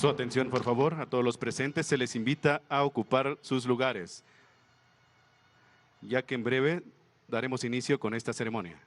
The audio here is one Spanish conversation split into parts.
Su atención, por favor, a todos los presentes se les invita a ocupar sus lugares, ya que en breve daremos inicio con esta ceremonia.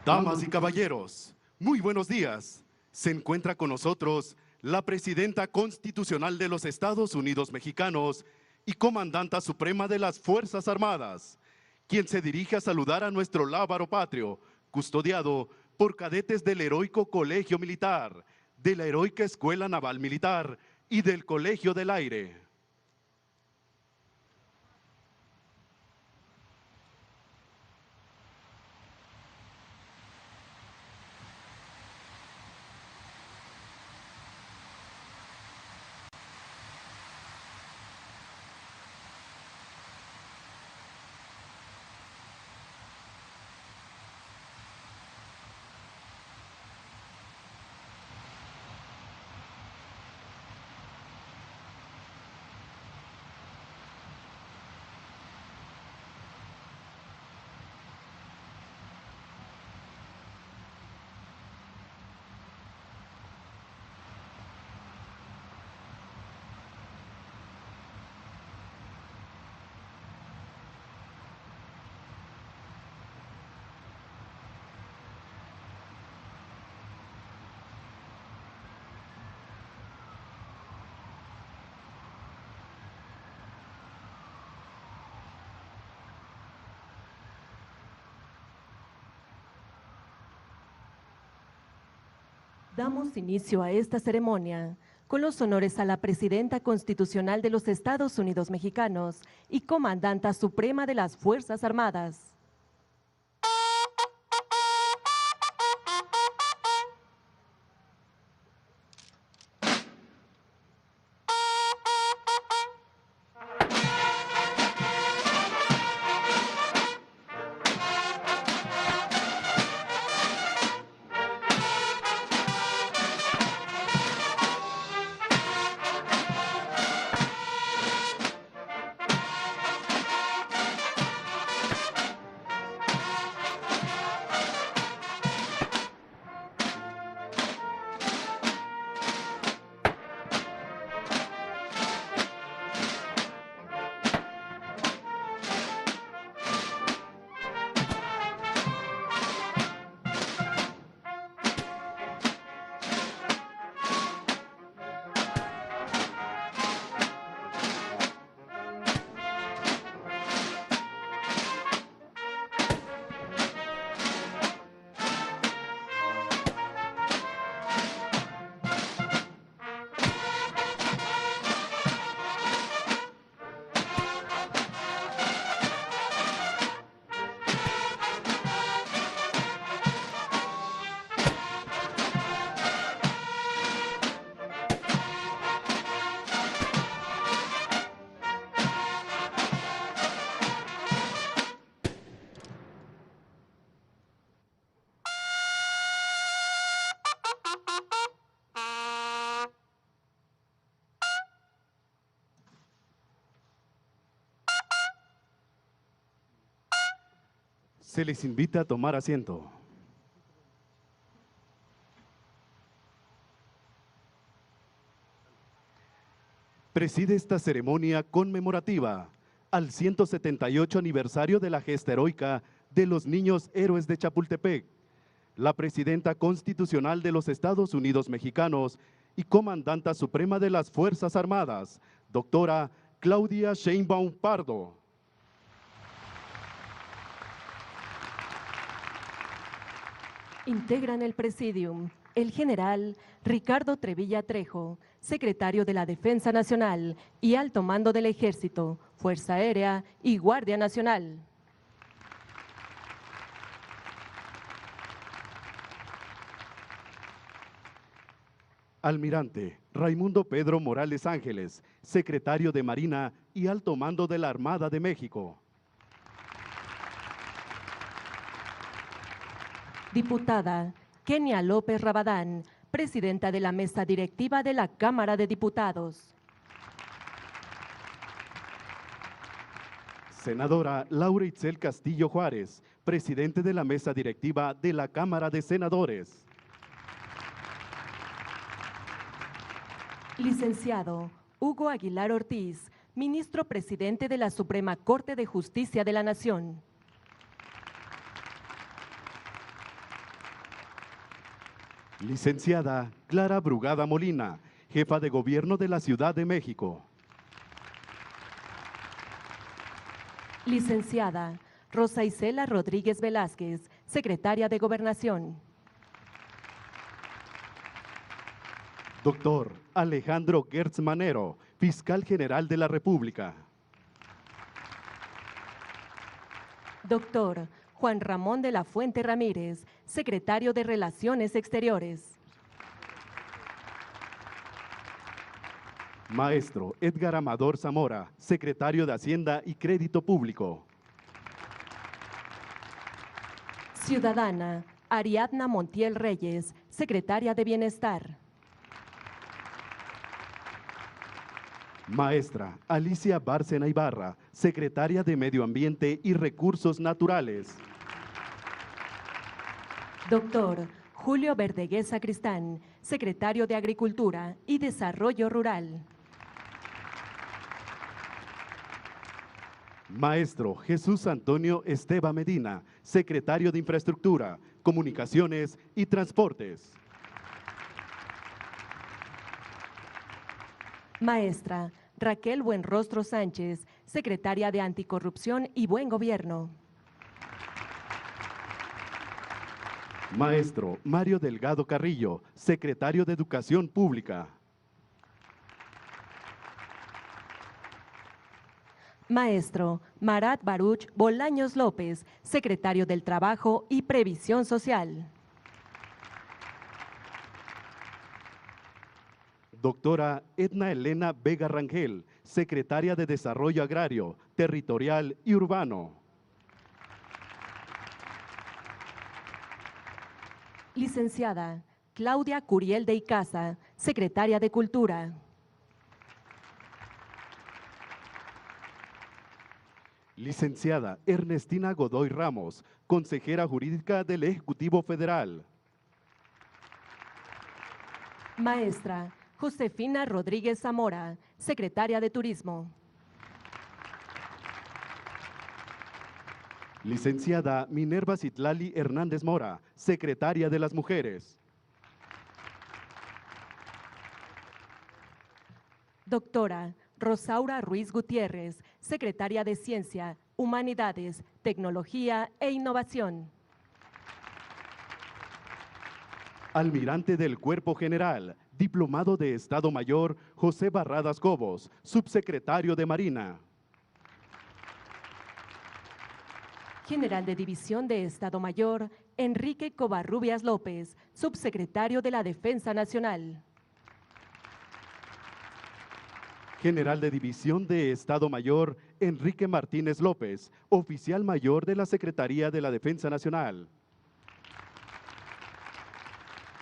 Damas y caballeros, muy buenos días. Se encuentra con nosotros la Presidenta Constitucional de los Estados Unidos Mexicanos y Comandanta Suprema de las Fuerzas Armadas, quien se dirige a saludar a nuestro lábaro patrio, custodiado por cadetes del Heroico Colegio Militar, de la Heroica Escuela Naval Militar y del Colegio del Aire. Damos inicio a esta ceremonia con los honores a la Presidenta Constitucional de los Estados Unidos Mexicanos y Comandanta Suprema de las Fuerzas Armadas. Se les invita a tomar asiento. Preside esta ceremonia conmemorativa al 178 aniversario de la gesta heroica de los niños héroes de Chapultepec, la presidenta constitucional de los Estados Unidos Mexicanos y comandanta suprema de las Fuerzas Armadas, doctora Claudia Sheinbaum Pardo. Integran el presidium el general Ricardo Trevilla Trejo, secretario de la Defensa Nacional y Alto Mando del Ejército, Fuerza Aérea y Guardia Nacional. Almirante Raimundo Pedro Morales Ángeles, secretario de Marina y Alto Mando de la Armada de México. Diputada Kenia López Rabadán, presidenta de la Mesa Directiva de la Cámara de Diputados. Senadora Laura Itzel Castillo Juárez, presidente de la Mesa Directiva de la Cámara de Senadores. Licenciado Hugo Aguilar Ortiz, ministro presidente de la Suprema Corte de Justicia de la Nación. Licenciada Clara Brugada Molina, jefa de Gobierno de la Ciudad de México. Licenciada Rosa Isela Rodríguez Velázquez, secretaria de Gobernación. Doctor Alejandro Gertz Manero, fiscal general de la República. Doctor Juan Ramón de la Fuente Ramírez, secretario de Relaciones Exteriores. Maestro Edgar Amador Zamora, secretario de Hacienda y Crédito Público. Ciudadana Ariadna Montiel Reyes, secretaria de Bienestar. Maestra Alicia Bárcena Ibarra, secretaria de Medio Ambiente y Recursos Naturales. Doctor Julio Verdegués Sacristán, secretario de Agricultura y Desarrollo Rural. Maestro Jesús Antonio Esteva Medina, secretario de Infraestructura, Comunicaciones y Transportes. Maestra Raquel Buenrostro Sánchez, secretaria de Anticorrupción y Buen Gobierno. Maestro Mario Delgado Carrillo, secretario de Educación Pública. Maestro Marat Baruch Bolaños López, secretario del Trabajo y Previsión Social. Doctora Edna Elena Vega Rangel, secretaria de Desarrollo Agrario, Territorial y Urbano. Licenciada Claudia Curiel de Icaza, secretaria de Cultura. Licenciada Ernestina Godoy Ramos, consejera jurídica del Ejecutivo Federal. Maestra Josefina Rodríguez Zamora, secretaria de Turismo. Licenciada Minerva Citlali Hernández Mora, secretaria de las Mujeres. Doctora Rosaura Ruiz Gutiérrez, secretaria de Ciencia, Humanidades, Tecnología e Innovación. Almirante del Cuerpo General, diplomado de Estado Mayor, José Barradas Cobos, subsecretario de Marina. General de División de Estado Mayor, Enrique Covarrubias López, subsecretario de la Defensa Nacional. General de División de Estado Mayor, Enrique Martínez López, oficial mayor de la Secretaría de la Defensa Nacional.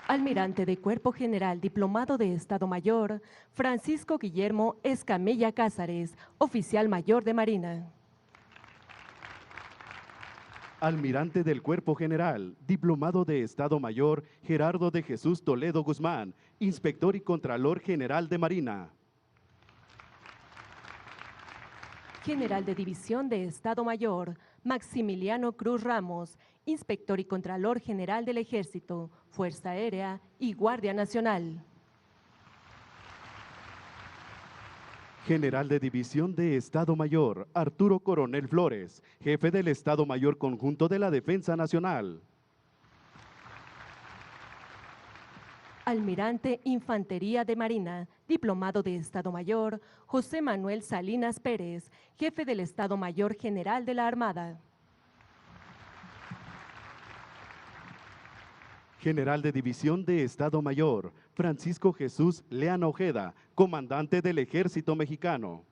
Almirante de Cuerpo General, diplomado de Estado Mayor, Francisco Guillermo Escamilla Cázares, oficial mayor de Marina. Almirante del Cuerpo General, Diplomado de Estado Mayor, Gerardo de Jesús Toledo Guzmán, Inspector y Contralor General de Marina. General de División de Estado Mayor, Maximiliano Cruz Ramos, Inspector y Contralor General del Ejército, Fuerza Aérea y Guardia Nacional. General de División de Estado Mayor, Arturo Coronel Flores, Jefe del Estado Mayor Conjunto de la Defensa Nacional. Almirante Infantería de Marina, Diplomado de Estado Mayor, José Manuel Salinas Pérez, Jefe del Estado Mayor General de la Armada. General de División de Estado Mayor, Francisco Jesús Leano Ojeda, Comandante del Ejército Mexicano.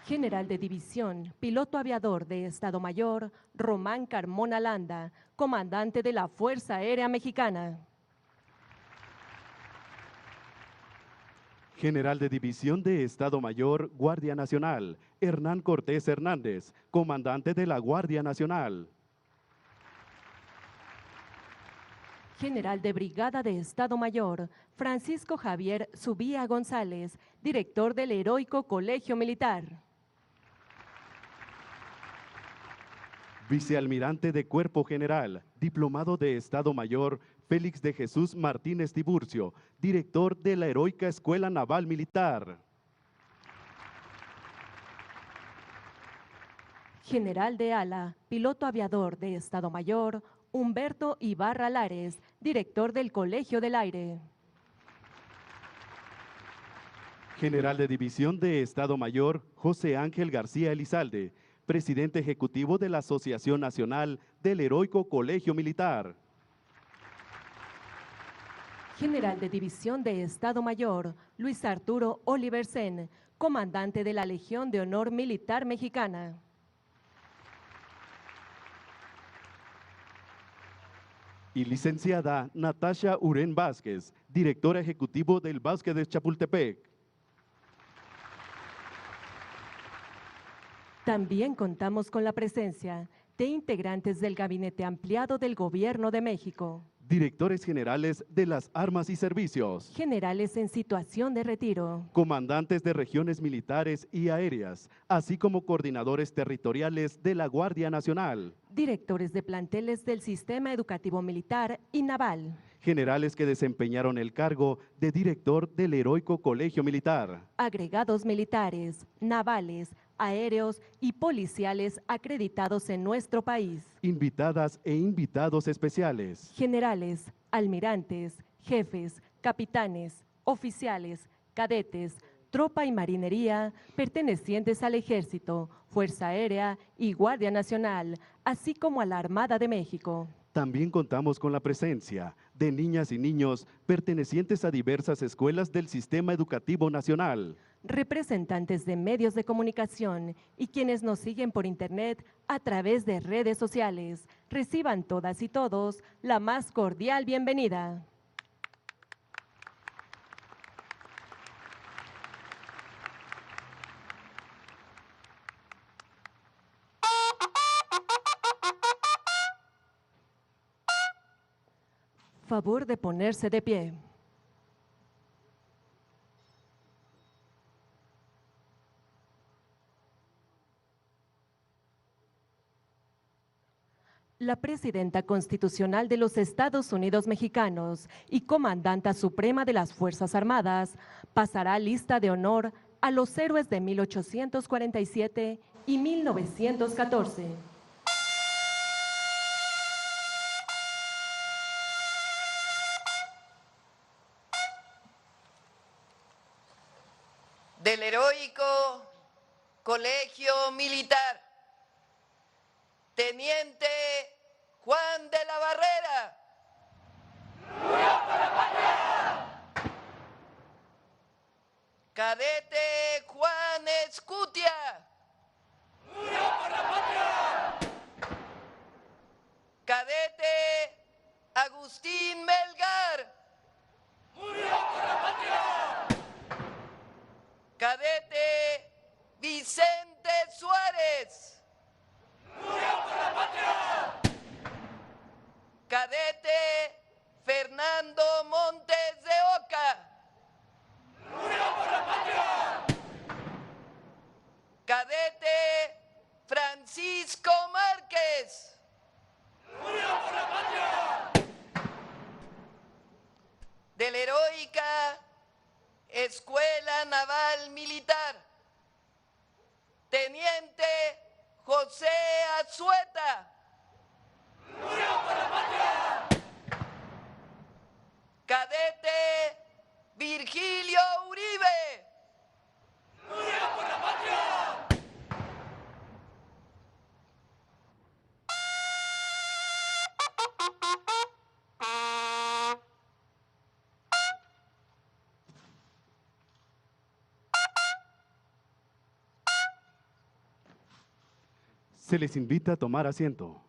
General de División, Piloto Aviador de Estado Mayor, Román Carmona Landa, Comandante de la Fuerza Aérea Mexicana. General de División de Estado Mayor, Guardia Nacional, Hernán Cortés Hernández, Comandante de la Guardia Nacional. General de Brigada de Estado Mayor, Francisco Javier Subía González, Director del Heroico Colegio Militar. Vicealmirante de Cuerpo General, Diplomado de Estado Mayor, Félix de Jesús Martínez Tiburcio, Director de la Heroica Escuela Naval Militar. General de Ala, Piloto Aviador de Estado Mayor, Humberto Ibarra Lares, Director del Colegio del Aire. General de División de Estado Mayor, José Ángel García Elizalde, Presidente Ejecutivo de la Asociación Nacional del Heroico Colegio Militar. General de División de Estado Mayor, Luis Arturo Oliversen, Comandante de la Legión de Honor Militar Mexicana. Y licenciada Natasha Urén Vázquez, Directora Ejecutivo del Básquet de Chapultepec. También contamos con la presencia de integrantes del Gabinete Ampliado del Gobierno de México, Directores Generales de las Armas y Servicios, generales en situación de retiro, comandantes de regiones militares y aéreas, así como coordinadores territoriales de la Guardia Nacional, directores de planteles del Sistema Educativo Militar y Naval, generales que desempeñaron el cargo de director del Heroico Colegio Militar, agregados militares, navales, aéreos y policiales acreditados en nuestro país, invitadas e invitados especiales, generales, almirantes, jefes, capitanes, oficiales, cadetes, tropa y marinería pertenecientes al Ejército, Fuerza Aérea y Guardia Nacional, así como a la Armada de México. También contamos con la presencia de niñas y niños pertenecientes a diversas escuelas del Sistema Educativo Nacional, representantes de medios de comunicación y quienes nos siguen por internet a través de redes sociales. Reciban todas y todos la más cordial bienvenida. Favor de ponerse de pie. La Presidenta Constitucional de los Estados Unidos Mexicanos y Comandanta Suprema de las Fuerzas Armadas pasará lista de honor a los héroes de 1847 y 1914. Del Heroico Colegio Militar, Teniente Juan de la Barrera. ¡Unión por la patria! Cadete Juan Escutia. ¡Unión por la patria! Cadete Agustín Melgar. ¡Unión por la patria! Cadete Vicente Suárez. de la heroica Escuela Naval Militar, Teniente José Azueta. ¡Murió por la patria! Cadete Virgilio Uribe. ¡Murió por la patria! Se les invita a tomar asiento.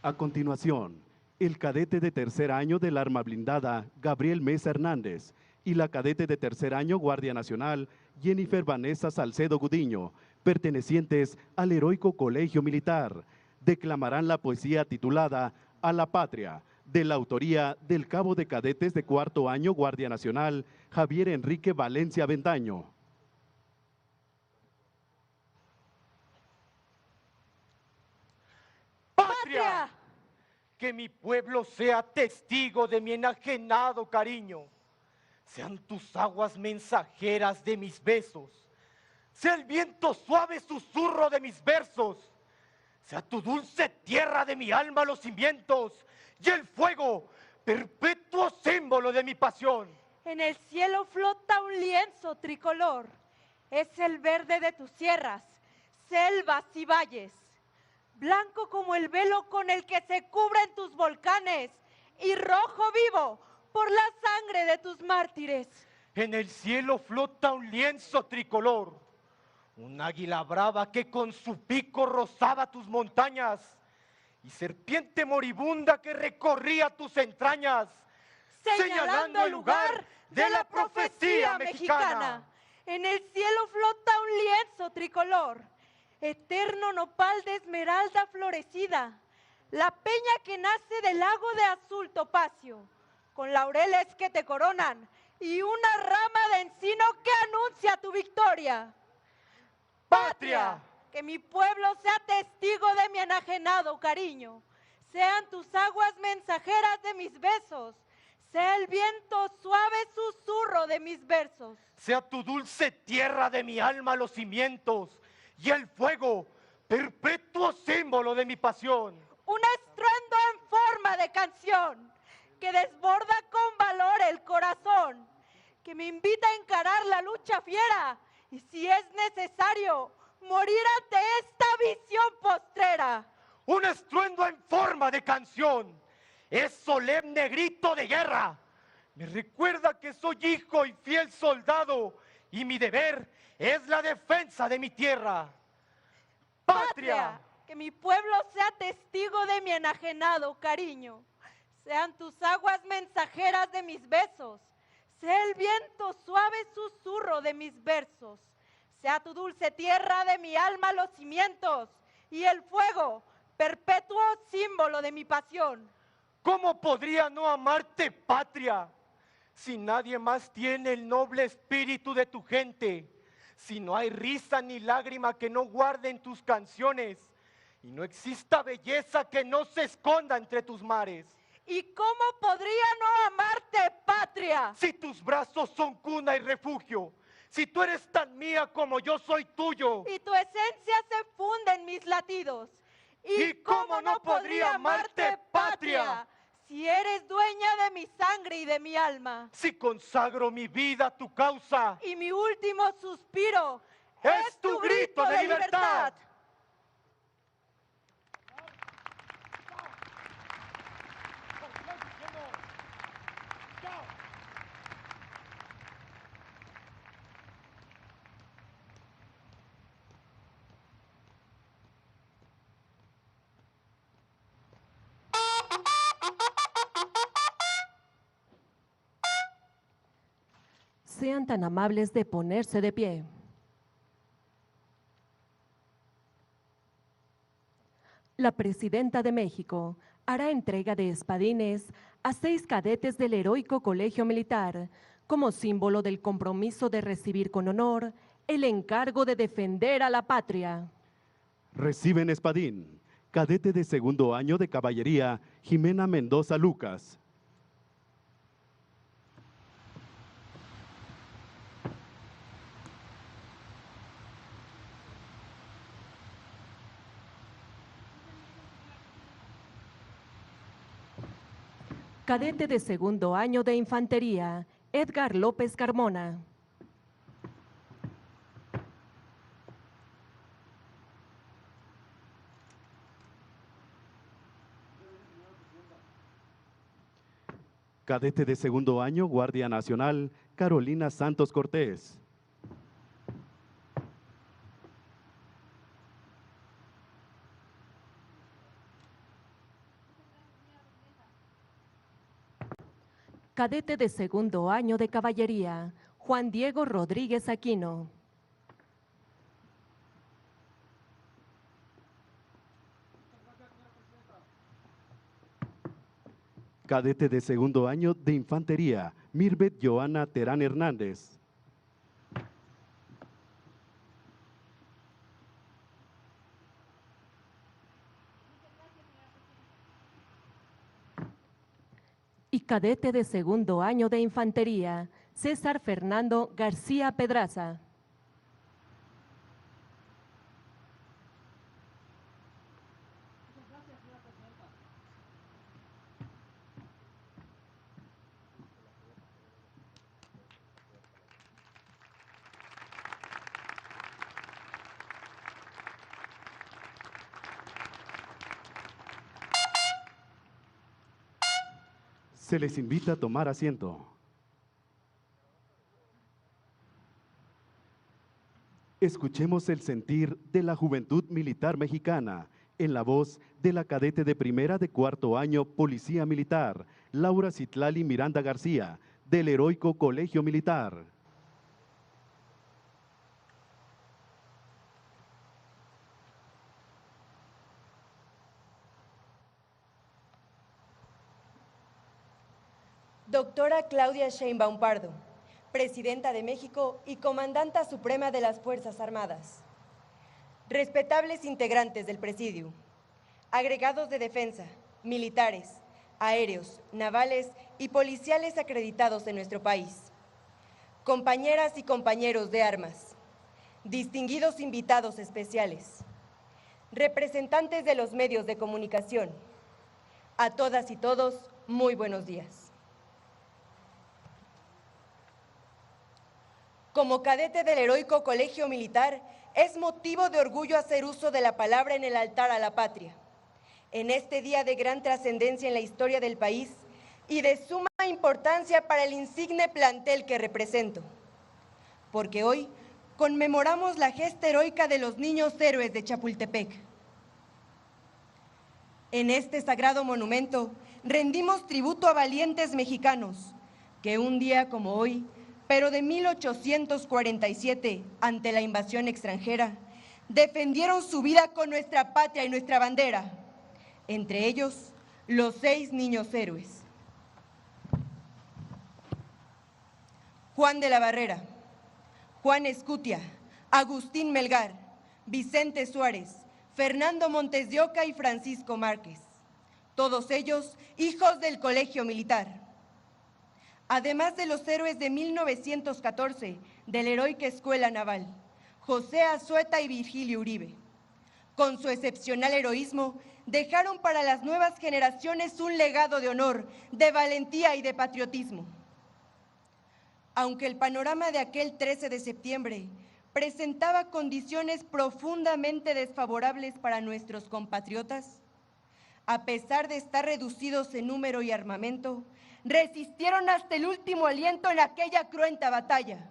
A continuación, el cadete de tercer año del Arma Blindada, Gabriel Mesa Hernández, y la cadete de tercer año Guardia Nacional, Jennifer Vanessa Salcedo Gudiño, pertenecientes al Heroico Colegio Militar, declamarán la poesía titulada A la Patria, de la autoría del cabo de cadetes de cuarto año Guardia Nacional, Javier Enrique Valencia Bendaño. ¡Patria! Que mi pueblo sea testigo de mi enajenado cariño. Sean tus aguas mensajeras de mis besos. Sea el viento suave susurro de mis versos. Sea tu dulce tierra de mi alma los cimientos. Y el fuego, perpetuo símbolo de mi pasión. En el cielo flota un lienzo tricolor. Es el verde de tus sierras, selvas y valles. Blanco como el velo con el que se cubren tus volcanes. Y rojo vivo por la sangre de tus mártires. En el cielo flota un lienzo tricolor. Un águila brava que con su pico rozaba tus montañas. Y serpiente moribunda que recorría tus entrañas, señalando el lugar de la profecía mexicana. En el cielo flota un lienzo tricolor, eterno nopal de esmeralda florecida, la peña que nace del lago de azul topacio, con laureles que te coronan y una rama de encino que anuncia tu victoria. ¡Patria! Que mi pueblo sea testigo de mi enajenado cariño. Sean tus aguas mensajeras de mis besos. Sea el viento suave susurro de mis versos. Sea tu dulce tierra de mi alma los cimientos. Y el fuego, perpetuo símbolo de mi pasión. Un estruendo en forma de canción que desborda con valor el corazón. Que me invita a encarar la lucha fiera. Y si es necesario, morir ante esta visión postrera. Un estruendo en forma de canción. Es solemne grito de guerra. Me recuerda que soy hijo y fiel soldado. Y mi deber es la defensa de mi tierra. ¡Patria! Que mi pueblo sea testigo de mi enajenado cariño. Sean tus aguas mensajeras de mis besos. Sea el viento suave susurro de mis versos. Sea tu dulce tierra de mi alma los cimientos y el fuego, perpetuo símbolo de mi pasión. ¿Cómo podría no amarte, patria, si nadie más tiene el noble espíritu de tu gente? Si no hay risa ni lágrima que no guarde en tus canciones y no exista belleza que no se esconda entre tus mares. ¿Y cómo podría no amarte, patria? Si tus brazos son cuna y refugio. Si tú eres tan mía como yo soy tuyo. Y tu esencia se funde en mis latidos. ¿Y cómo no podría amarte, patria? Si eres dueña de mi sangre y de mi alma. Si consagro mi vida a tu causa. Y mi último suspiro es tu grito de libertad. Sean tan amables de ponerse de pie. La Presidenta de México hará entrega de espadines a 6 cadetes del Heroico Colegio Militar como símbolo del compromiso de recibir con honor el encargo de defender a la patria. Reciben espadín, cadete de segundo año de caballería, Jimena Mendoza Lucas. Cadete de segundo año de infantería, Edgar López Carmona. Cadete de segundo año, Guardia Nacional, Carolina Santos Cortés. Cadete de segundo año de caballería, Juan Diego Rodríguez Aquino. Cadete de segundo año de infantería, Mirbet Joana Terán Hernández. Y cadete de segundo año de infantería, César Fernando García Pedraza. Se les invita a tomar asiento. Escuchemos el sentir de la juventud militar mexicana en la voz de la cadete de primera de cuarto año Policía Militar, Laura Citlali Miranda García, del Heroico Colegio Militar. Doctora Claudia Sheinbaum Pardo, Presidenta de México y Comandanta Suprema de las Fuerzas Armadas. Respetables integrantes del Presidium, agregados de defensa, militares, aéreos, navales y policiales acreditados en nuestro país. Compañeras y compañeros de armas, distinguidos invitados especiales, representantes de los medios de comunicación, a todas y todos, muy buenos días. Como cadete del Heroico Colegio Militar, es motivo de orgullo hacer uso de la palabra en el altar a la patria. En este día de gran trascendencia en la historia del país y de suma importancia para el insigne plantel que represento. Porque hoy conmemoramos la gesta heroica de los niños héroes de Chapultepec. En este sagrado monumento rendimos tributo a valientes mexicanos que un día como hoy, pero de 1847, ante la invasión extranjera, defendieron su vida con nuestra patria y nuestra bandera, entre ellos los 6 niños héroes. Juan de la Barrera, Juan Escutia, Agustín Melgar, Vicente Suárez, Fernando Montes de Oca y Francisco Márquez, todos ellos hijos del Colegio Militar. Además de los héroes de 1914 de la Heroica Escuela Naval, José Azueta y Virgilio Uribe. Con su excepcional heroísmo, dejaron para las nuevas generaciones un legado de honor, de valentía y de patriotismo. Aunque el panorama de aquel 13 de septiembre presentaba condiciones profundamente desfavorables para nuestros compatriotas, a pesar de estar reducidos en número y armamento, resistieron hasta el último aliento en aquella cruenta batalla.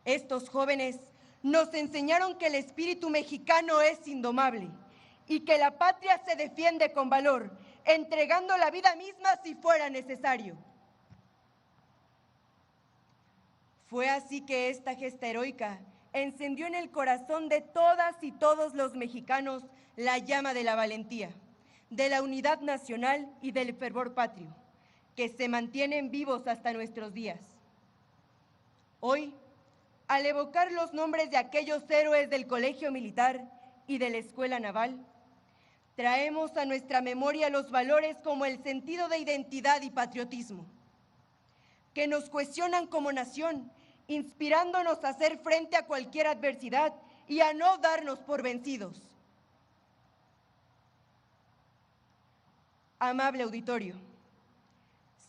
Estos jóvenes nos enseñaron que el espíritu mexicano es indomable y que la patria se defiende con valor, entregando la vida misma si fuera necesario. Fue así que esta gesta heroica encendió en el corazón de todas y todos los mexicanos la llama de la valentía, de la unidad nacional y del fervor patrio, que se mantienen vivos hasta nuestros días. Hoy, al evocar los nombres de aquellos héroes del Colegio Militar, y de la Escuela Naval, traemos a nuestra memoria los valores como el sentido de identidad y patriotismo, que nos cuestionan como nación, inspirándonos a hacer frente a cualquier adversidad y a no darnos por vencidos. Amable auditorio,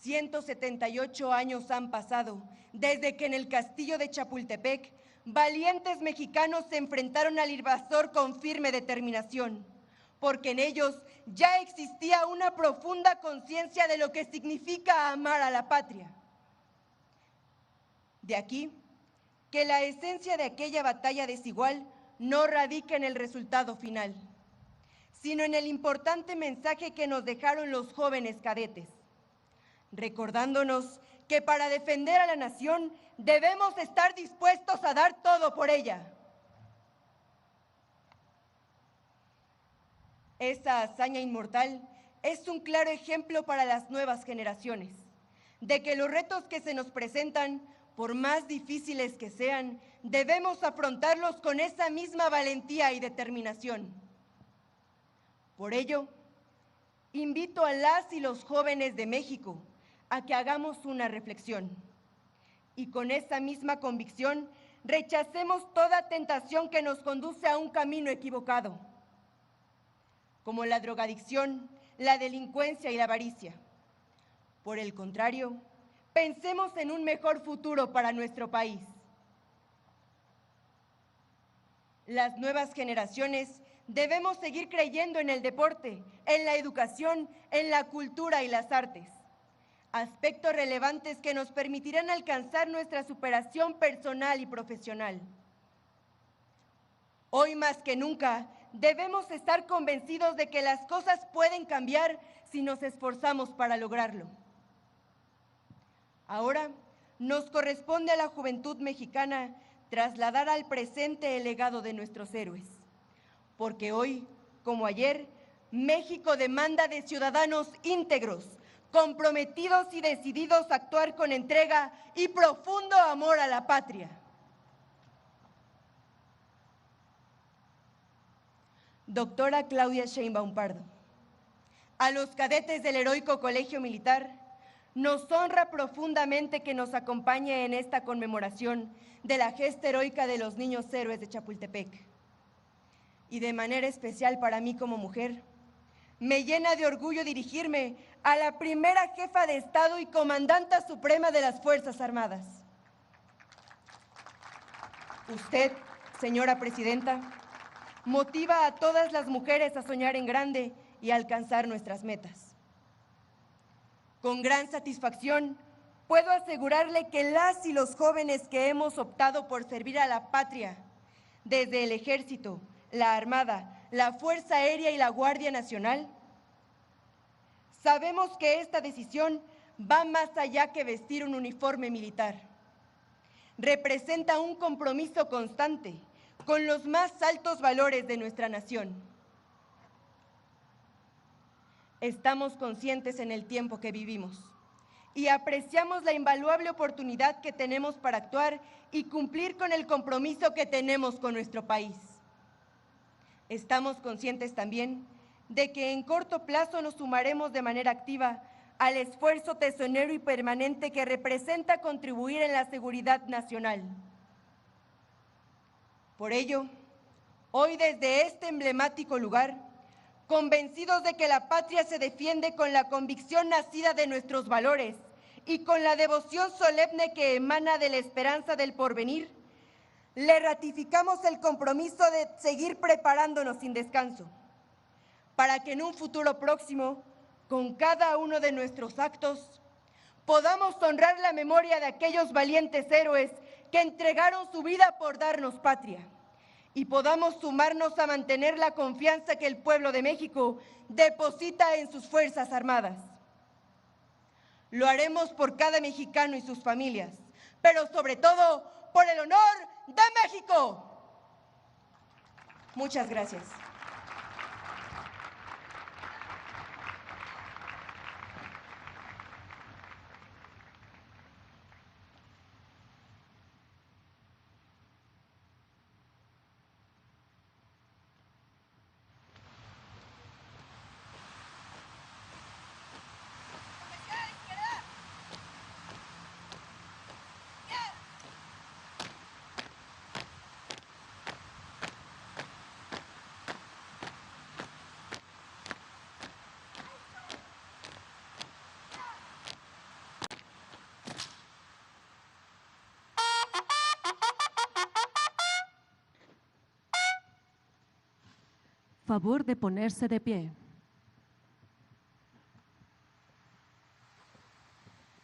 178 años han pasado desde que en el castillo de Chapultepec valientes mexicanos se enfrentaron al invasor con firme determinación, porque en ellos ya existía una profunda conciencia de lo que significa amar a la patria. De aquí que la esencia de aquella batalla desigual no radica en el resultado final, sino en el importante mensaje que nos dejaron los jóvenes cadetes, recordándonos que para defender a la nación debemos estar dispuestos a dar todo por ella. Esa hazaña inmortal es un claro ejemplo para las nuevas generaciones, de que los retos que se nos presentan, por más difíciles que sean, debemos afrontarlos con esa misma valentía y determinación. Por ello, invito a las y los jóvenes de México a que hagamos una reflexión y con esa misma convicción rechacemos toda tentación que nos conduce a un camino equivocado, como la drogadicción, la delincuencia y la avaricia. Por el contrario, pensemos en un mejor futuro para nuestro país. Las nuevas generaciones debemos seguir creyendo en el deporte, en la educación, en la cultura y las artes, aspectos relevantes que nos permitirán alcanzar nuestra superación personal y profesional. Hoy más que nunca, debemos estar convencidos de que las cosas pueden cambiar si nos esforzamos para lograrlo. Ahora nos corresponde a la juventud mexicana trasladar al presente el legado de nuestros héroes, porque hoy, como ayer, México demanda de ciudadanos íntegros, comprometidos y decididos a actuar con entrega y profundo amor a la patria. Doctora Claudia Sheinbaum Pardo, a los cadetes del Heroico Colegio Militar, nos honra profundamente que nos acompañe en esta conmemoración de la gesta heroica de los niños héroes de Chapultepec. Y de manera especial para mí como mujer, me llena de orgullo dirigirme a la primera jefa de Estado y comandanta suprema de las Fuerzas Armadas. Usted, señora presidenta, motiva a todas las mujeres a soñar en grande y a alcanzar nuestras metas. Con gran satisfacción, puedo asegurarle que las y los jóvenes que hemos optado por servir a la patria, desde el Ejército, la Armada, la Fuerza Aérea y la Guardia Nacional, sabemos que esta decisión va más allá que vestir un uniforme militar. Representa un compromiso constante con los más altos valores de nuestra nación. Estamos conscientes en el tiempo que vivimos y apreciamos la invaluable oportunidad que tenemos para actuar y cumplir con el compromiso que tenemos con nuestro país. Estamos conscientes también de que en corto plazo nos sumaremos de manera activa al esfuerzo tesonero y permanente que representa contribuir en la seguridad nacional. Por ello, hoy desde este emblemático lugar, convencidos de que la patria se defiende con la convicción nacida de nuestros valores y con la devoción solemne que emana de la esperanza del porvenir, le ratificamos el compromiso de seguir preparándonos sin descanso, para que en un futuro próximo, con cada uno de nuestros actos, podamos honrar la memoria de aquellos valientes héroes que entregaron su vida por darnos patria, y podamos sumarnos a mantener la confianza que el pueblo de México deposita en sus Fuerzas Armadas. Lo haremos por cada mexicano y sus familias, pero sobre todo por el honor de México. Muchas gracias. favor de ponerse de pie.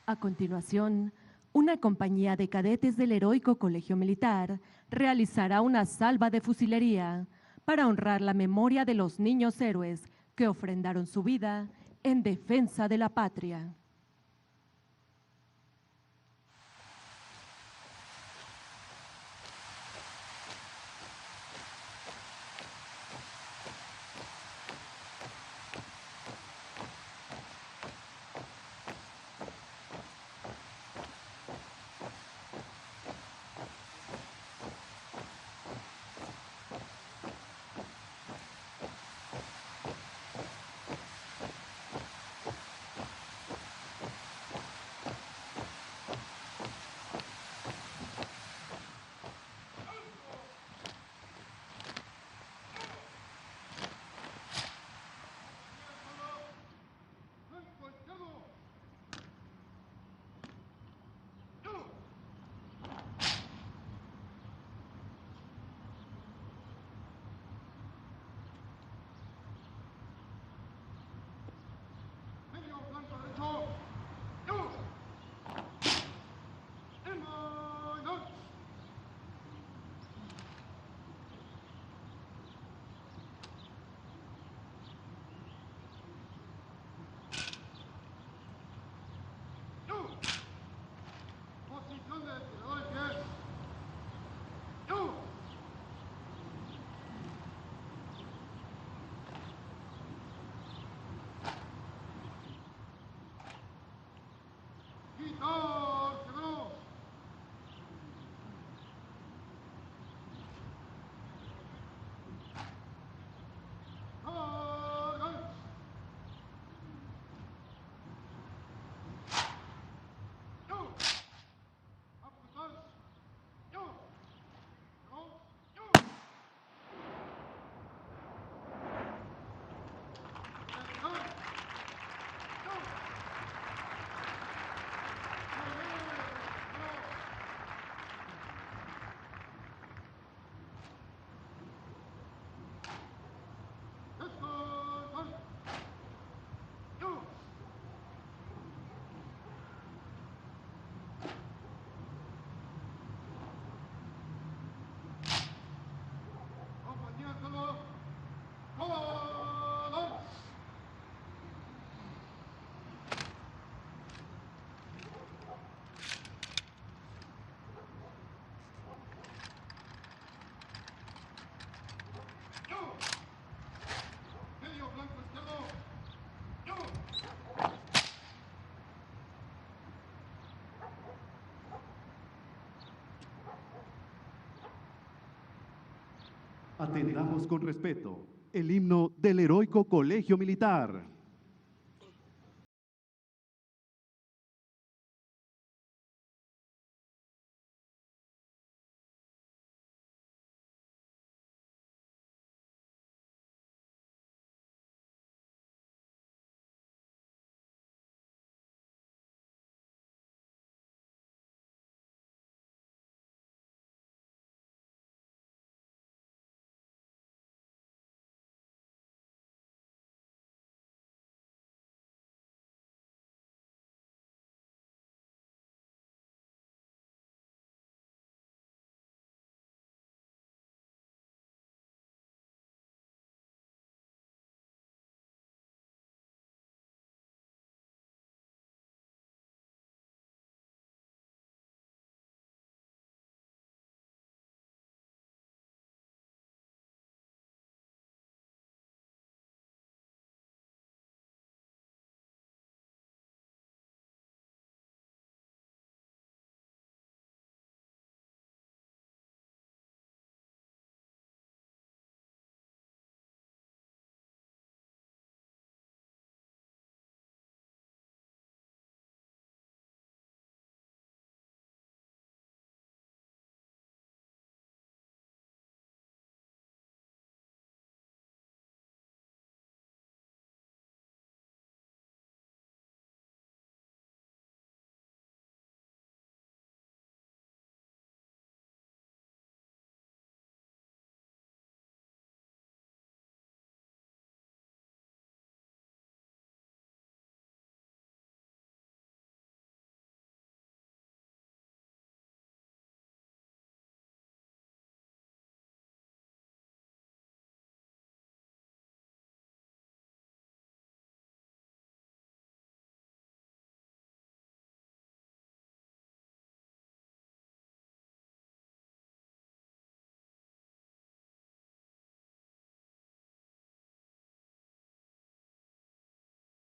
A continuación, una compañía de cadetes del Heroico Colegio Militar realizará una salva de fusilería para honrar la memoria de los niños héroes que ofrendaron su vida en defensa de la patria. Atendamos con respeto el himno del Heroico Colegio Militar.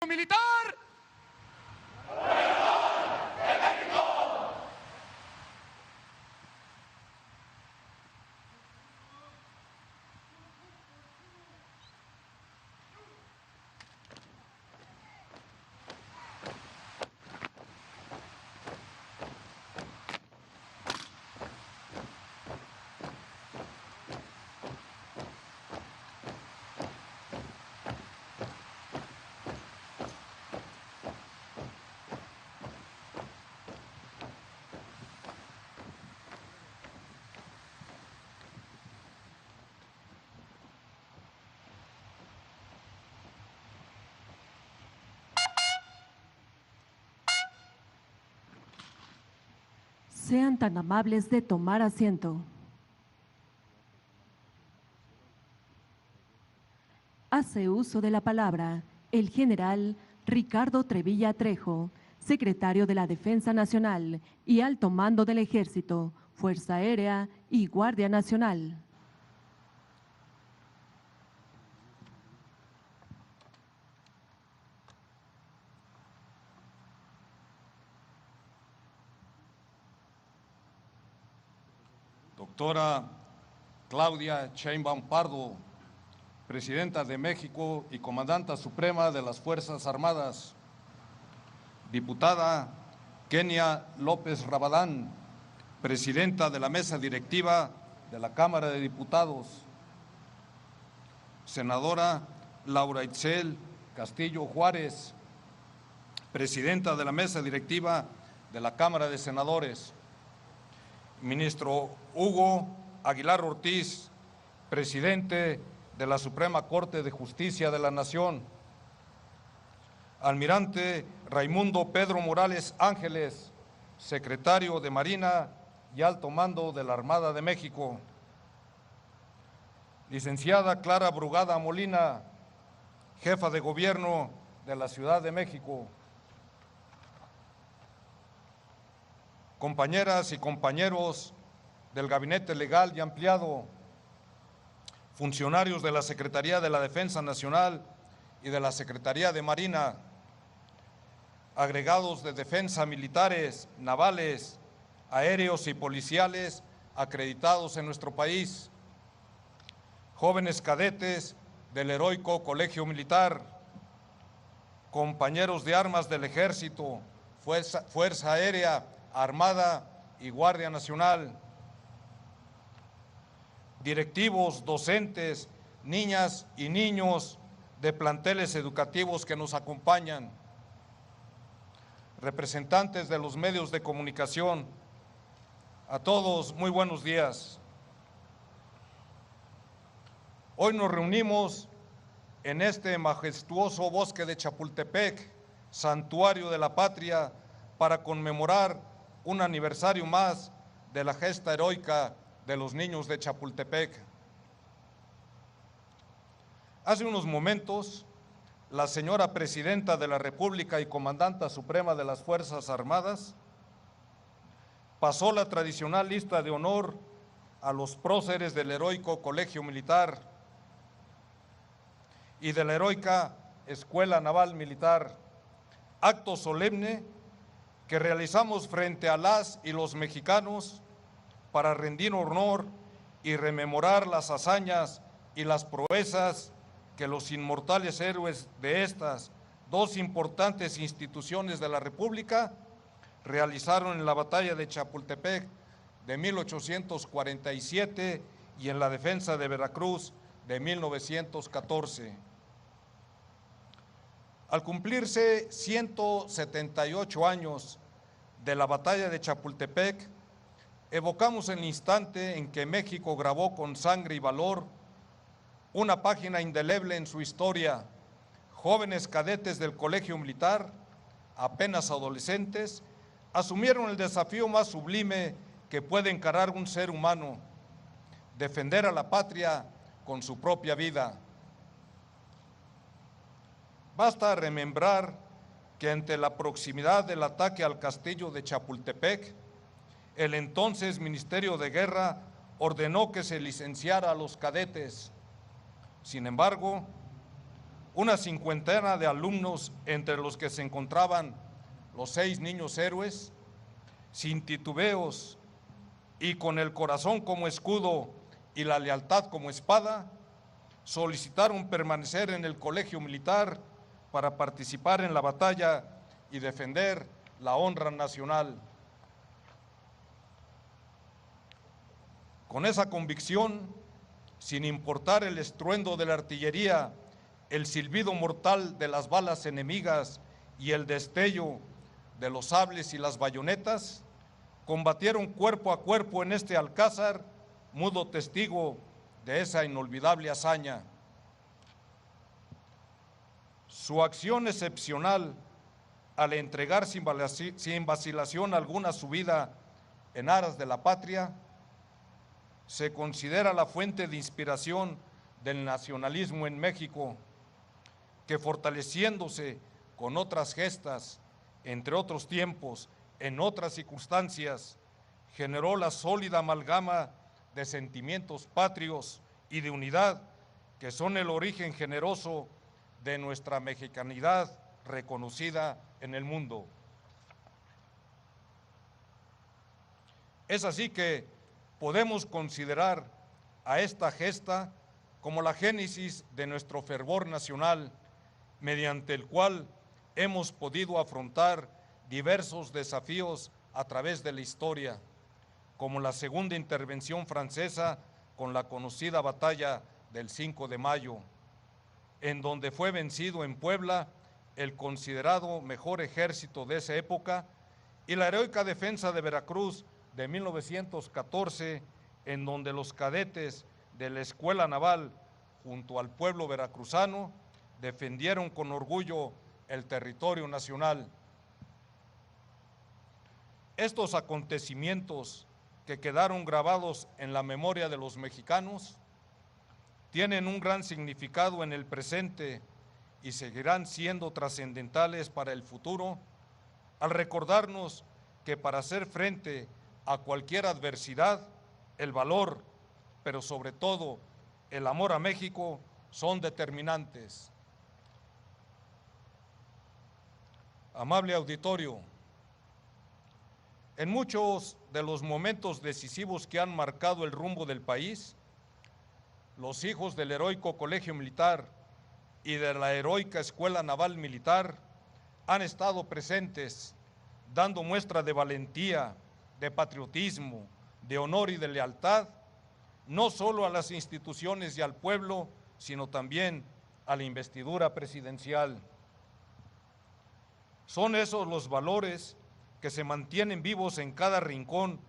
militar. Sean tan amables de tomar asiento. Hace uso de la palabra el general Ricardo Trevilla Trejo, secretario de la Defensa Nacional y Alto Mando del Ejército, Fuerza Aérea y Guardia Nacional. Doctora Claudia Sheinbaum Pardo, Presidenta de México y Comandanta Suprema de las Fuerzas Armadas. Diputada Kenia López Rabadán, Presidenta de la Mesa Directiva de la Cámara de Diputados. Senadora Laura Itzel Castillo Juárez, Presidenta de la Mesa Directiva de la Cámara de Senadores. Ministro Hugo Aguilar Ortiz, Presidente de la Suprema Corte de Justicia de la Nación. Almirante Raimundo Pedro Morales Ángeles, Secretario de Marina y Alto Mando de la Armada de México. Licenciada Clara Brugada Molina, Jefa de Gobierno de la Ciudad de México. Compañeras y compañeros del Gabinete Legal y Ampliado, funcionarios de la Secretaría de la Defensa Nacional y de la Secretaría de Marina, agregados de defensa militares, navales, aéreos y policiales acreditados en nuestro país, jóvenes cadetes del heroico Colegio Militar, compañeros de armas del Ejército, Fuerza Aérea, Armada y Guardia Nacional, directivos, docentes, niñas y niños de planteles educativos que nos acompañan, representantes de los medios de comunicación, a todos muy buenos días. Hoy nos reunimos en este majestuoso bosque de Chapultepec, santuario de la patria, para conmemorar un aniversario más de la gesta heroica de los niños de Chapultepec. Hace unos momentos, la señora Presidenta de la República y Comandanta Suprema de las Fuerzas Armadas pasó la tradicional lista de honor a los próceres del heroico Colegio Militar y de la heroica Escuela Naval Militar, acto solemne que realizamos frente a las y los mexicanos para rendir honor y rememorar las hazañas y las proezas que los inmortales héroes de estas dos importantes instituciones de la República realizaron en la batalla de Chapultepec de 1847 y en la defensa de Veracruz de 1914. Al cumplirse 178 años de la batalla de Chapultepec, evocamos el instante en que México grabó con sangre y valor una página indeleble en su historia. Jóvenes cadetes del Colegio Militar, apenas adolescentes, asumieron el desafío más sublime que puede encarar un ser humano: defender a la patria con su propia vida. Basta remembrar que ante la proximidad del ataque al castillo de Chapultepec, el entonces Ministerio de Guerra ordenó que se licenciara a los cadetes. Sin embargo, una cincuentena de alumnos, entre los que se encontraban los 6 niños héroes, sin titubeos y con el corazón como escudo y la lealtad como espada, solicitaron permanecer en el colegio militar para participar en la batalla y defender la honra nacional. Con esa convicción, sin importar el estruendo de la artillería, el silbido mortal de las balas enemigas y el destello de los sables y las bayonetas, combatieron cuerpo a cuerpo en este alcázar, mudo testigo de esa inolvidable hazaña. Su acción excepcional al entregar sin vacilación alguna su vida en aras de la patria, se considera la fuente de inspiración del nacionalismo en México, que fortaleciéndose con otras gestas, entre otros tiempos, en otras circunstancias, generó la sólida amalgama de sentimientos patrios y de unidad que son el origen generoso de nuestra mexicanidad reconocida en el mundo. Es así que podemos considerar a esta gesta como la génesis de nuestro fervor nacional, mediante el cual hemos podido afrontar diversos desafíos a través de la historia, como la segunda intervención francesa con la conocida batalla del 5 de mayo, en donde fue vencido en Puebla el considerado mejor ejército de esa época, y la heroica defensa de Veracruz de 1914, en donde los cadetes de la Escuela Naval, junto al pueblo veracruzano, defendieron con orgullo el territorio nacional. Estos acontecimientos que quedaron grabados en la memoria de los mexicanos tienen un gran significado en el presente y seguirán siendo trascendentales para el futuro, al recordarnos que para hacer frente a cualquier adversidad, el valor, pero sobre todo el amor a México, son determinantes. Amable auditorio, en muchos de los momentos decisivos que han marcado el rumbo del país, los hijos del heroico Colegio Militar y de la heroica Escuela Naval Militar han estado presentes, dando muestra de valentía, de patriotismo, de honor y de lealtad, no solo a las instituciones y al pueblo, sino también a la investidura presidencial. Son esos los valores que se mantienen vivos en cada rincón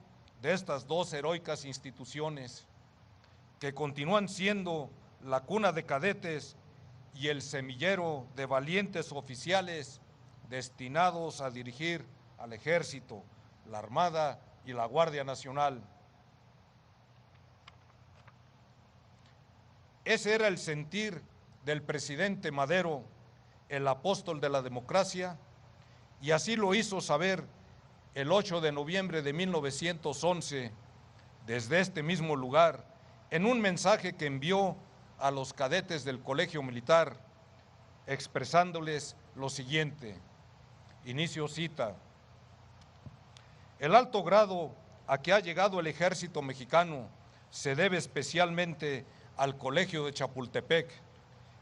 de estas dos heroicas instituciones, que continúan siendo la cuna de cadetes y el semillero de valientes oficiales destinados a dirigir al Ejército, la Armada y la Guardia Nacional. Ese era el sentir del presidente Madero, el apóstol de la democracia, y así lo hizo saber el 8 de noviembre de 1911, desde este mismo lugar, en un mensaje que envió a los cadetes del Colegio Militar, expresándoles lo siguiente. Inicio cita. El alto grado a que ha llegado el ejército mexicano se debe especialmente al Colegio de Chapultepec,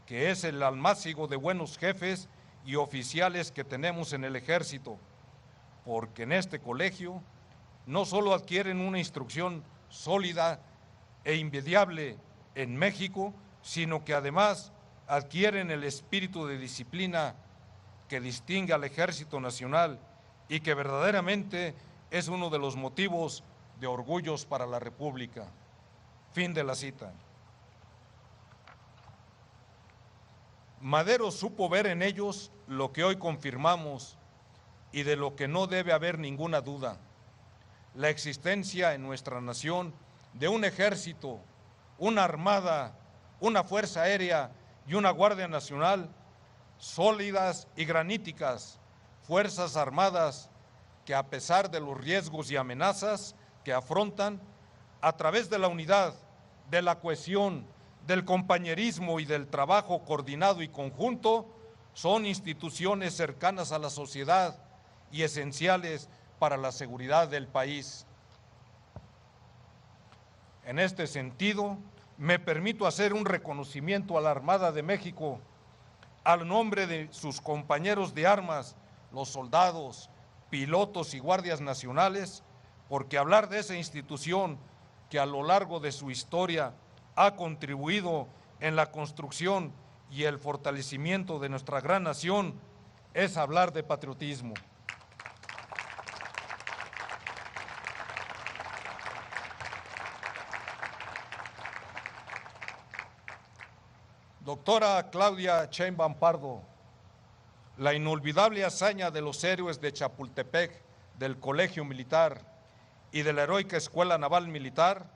que es el almácigo de buenos jefes y oficiales que tenemos en el ejército, porque en este colegio no solo adquieren una instrucción sólida e inmediable en México, sino que además adquieren el espíritu de disciplina que distingue al Ejército Nacional y que verdaderamente es uno de los motivos de orgullos para la República. Fin de la cita. Madero supo ver en ellos lo que hoy confirmamos y de lo que no debe haber ninguna duda: la existencia en nuestra nación de un ejército, una armada, una fuerza aérea y una Guardia Nacional sólidas y graníticas, fuerzas armadas que, a pesar de los riesgos y amenazas que afrontan, a través de la unidad, de la cohesión, del compañerismo y del trabajo coordinado y conjunto son instituciones cercanas a la sociedad y esenciales para la seguridad del país. En este sentido, me permito hacer un reconocimiento a la Armada de México, al nombre de sus compañeros de armas, los soldados, pilotos y guardias nacionales, porque hablar de esa institución que a lo largo de su historia ha contribuido en la construcción y el fortalecimiento de nuestra gran nación es hablar de patriotismo. Doctora Claudia Sheinbaum Pardo, la inolvidable hazaña de los héroes de Chapultepec, del Colegio Militar y de la heroica Escuela Naval Militar,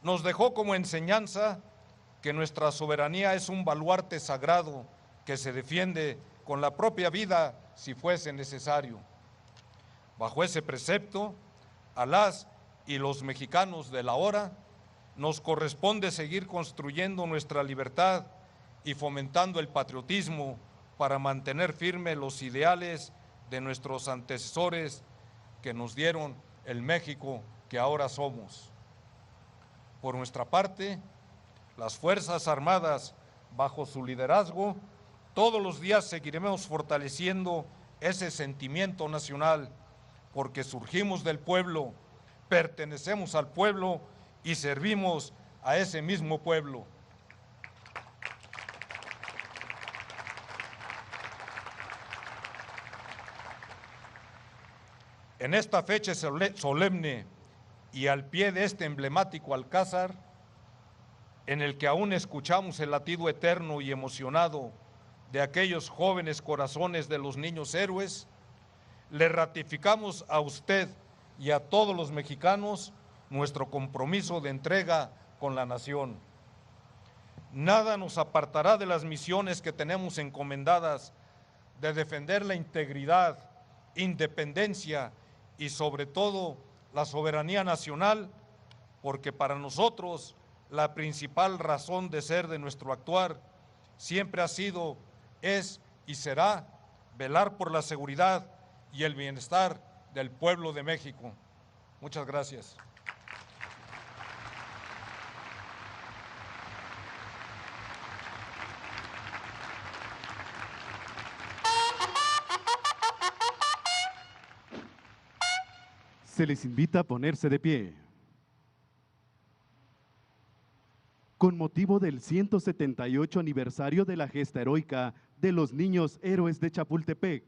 nos dejó como enseñanza que nuestra soberanía es un baluarte sagrado que se defiende con la propia vida si fuese necesario. Bajo ese precepto, a las y los mexicanos de la hora nos corresponde seguir construyendo nuestra libertad y fomentando el patriotismo para mantener firmes los ideales de nuestros antecesores que nos dieron el México que ahora somos. Por nuestra parte, las Fuerzas Armadas, bajo su liderazgo, todos los días seguiremos fortaleciendo ese sentimiento nacional, porque surgimos del pueblo, pertenecemos al pueblo y servimos a ese mismo pueblo. En esta fecha solemne y al pie de este emblemático alcázar, en el que aún escuchamos el latido eterno y emocionado de aquellos jóvenes corazones de los niños héroes, le ratificamos a usted y a todos los mexicanos nuestro compromiso de entrega con la nación. Nada nos apartará de las misiones que tenemos encomendadas de defender la integridad, independencia y sobre todo la soberanía nacional, porque para nosotros la principal razón de ser de nuestro actuar siempre ha sido, es y será velar por la seguridad y el bienestar del pueblo de México. Muchas gracias. Se les invita a ponerse de pie. Con motivo del 178 aniversario de la gesta heroica de los niños héroes de Chapultepec,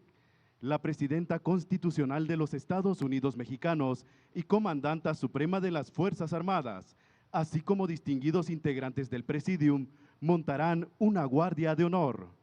la presidenta constitucional de los Estados Unidos Mexicanos y comandanta suprema de las Fuerzas Armadas, así como distinguidos integrantes del Presidium, montarán una guardia de honor.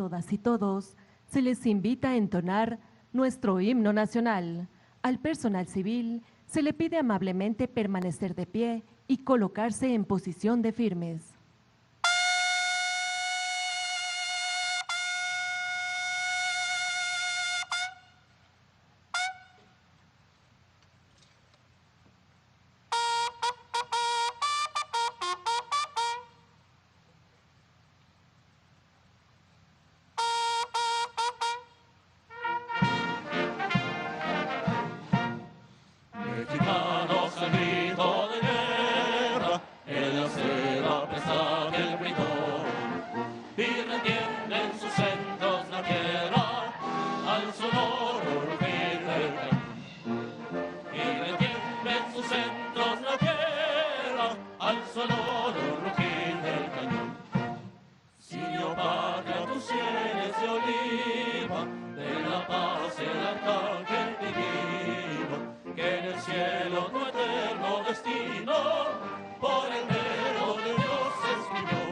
todas y todos se les invita a entonar nuestro himno nacional. Al personal civil se le pide amablemente permanecer de pie y colocarse en posición de firmes. Mexicanos al grito de guerra, el acero apresa del grito, y retienden sus centros la tierra al sonoro rugir del cañón. Y retienden sus centros la tierra al sonoro rugir del cañón. Sirio patria, tus sienes de oliva, de la paz el arcángel divino, que en el cielo tu eterno destino por el dedo de Dios escribió.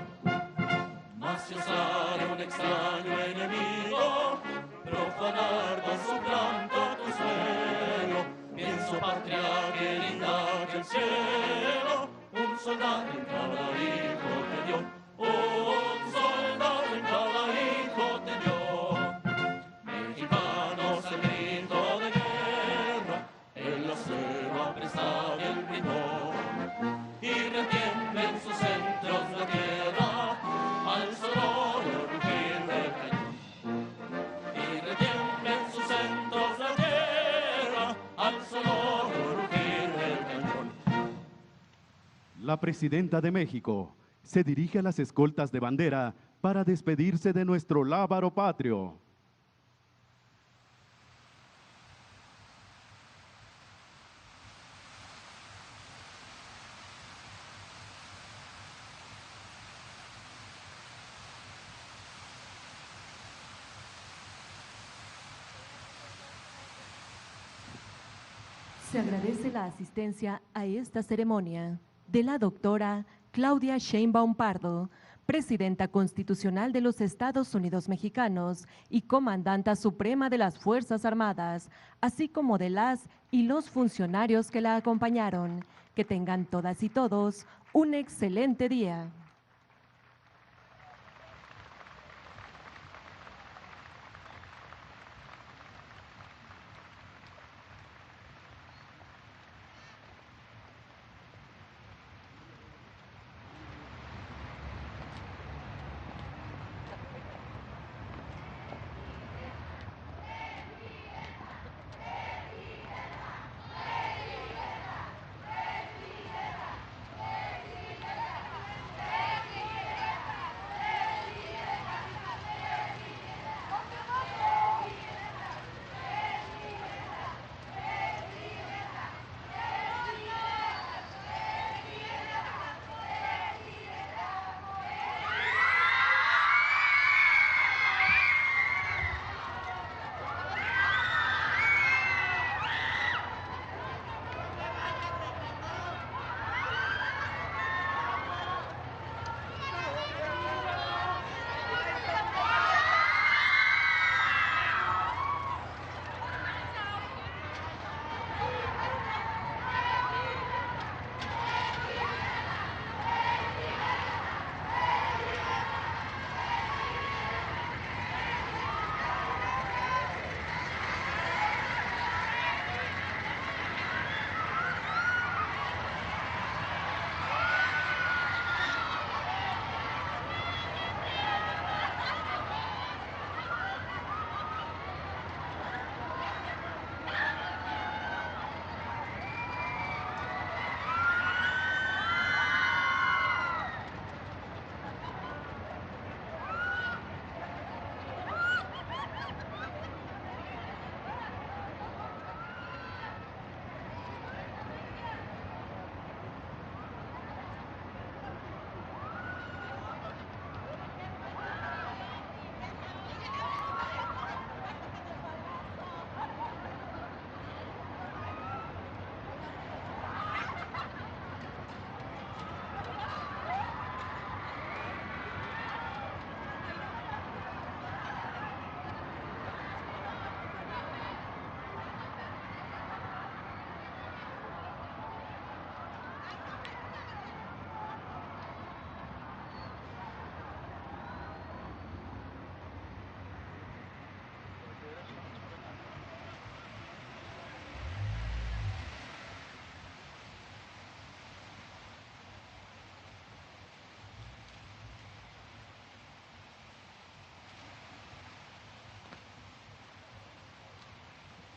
Mas si osare un extraño enemigo profanar con su planto tu suelo, en su patria querida que el cielo un soldado en cada hijo te dio. Un soldado en cada hijo te dio. Mexicanos al grito de guerra, el acero apresa del britón, y retienden sus centros la tierra al sonoro rugir del cañón. Y retienden sus centros la tierra al sonoro rugir del cañón. La presidenta de México se dirige a las escoltas de bandera para despedirse de nuestro lábaro patrio. Se agradece la asistencia a esta ceremonia de la doctora Claudia Sheinbaum Pardo, Presidenta Constitucional de los Estados Unidos Mexicanos y Comandanta Suprema de las Fuerzas Armadas, así como de las y los funcionarios que la acompañaron. Que tengan todas y todos un excelente día.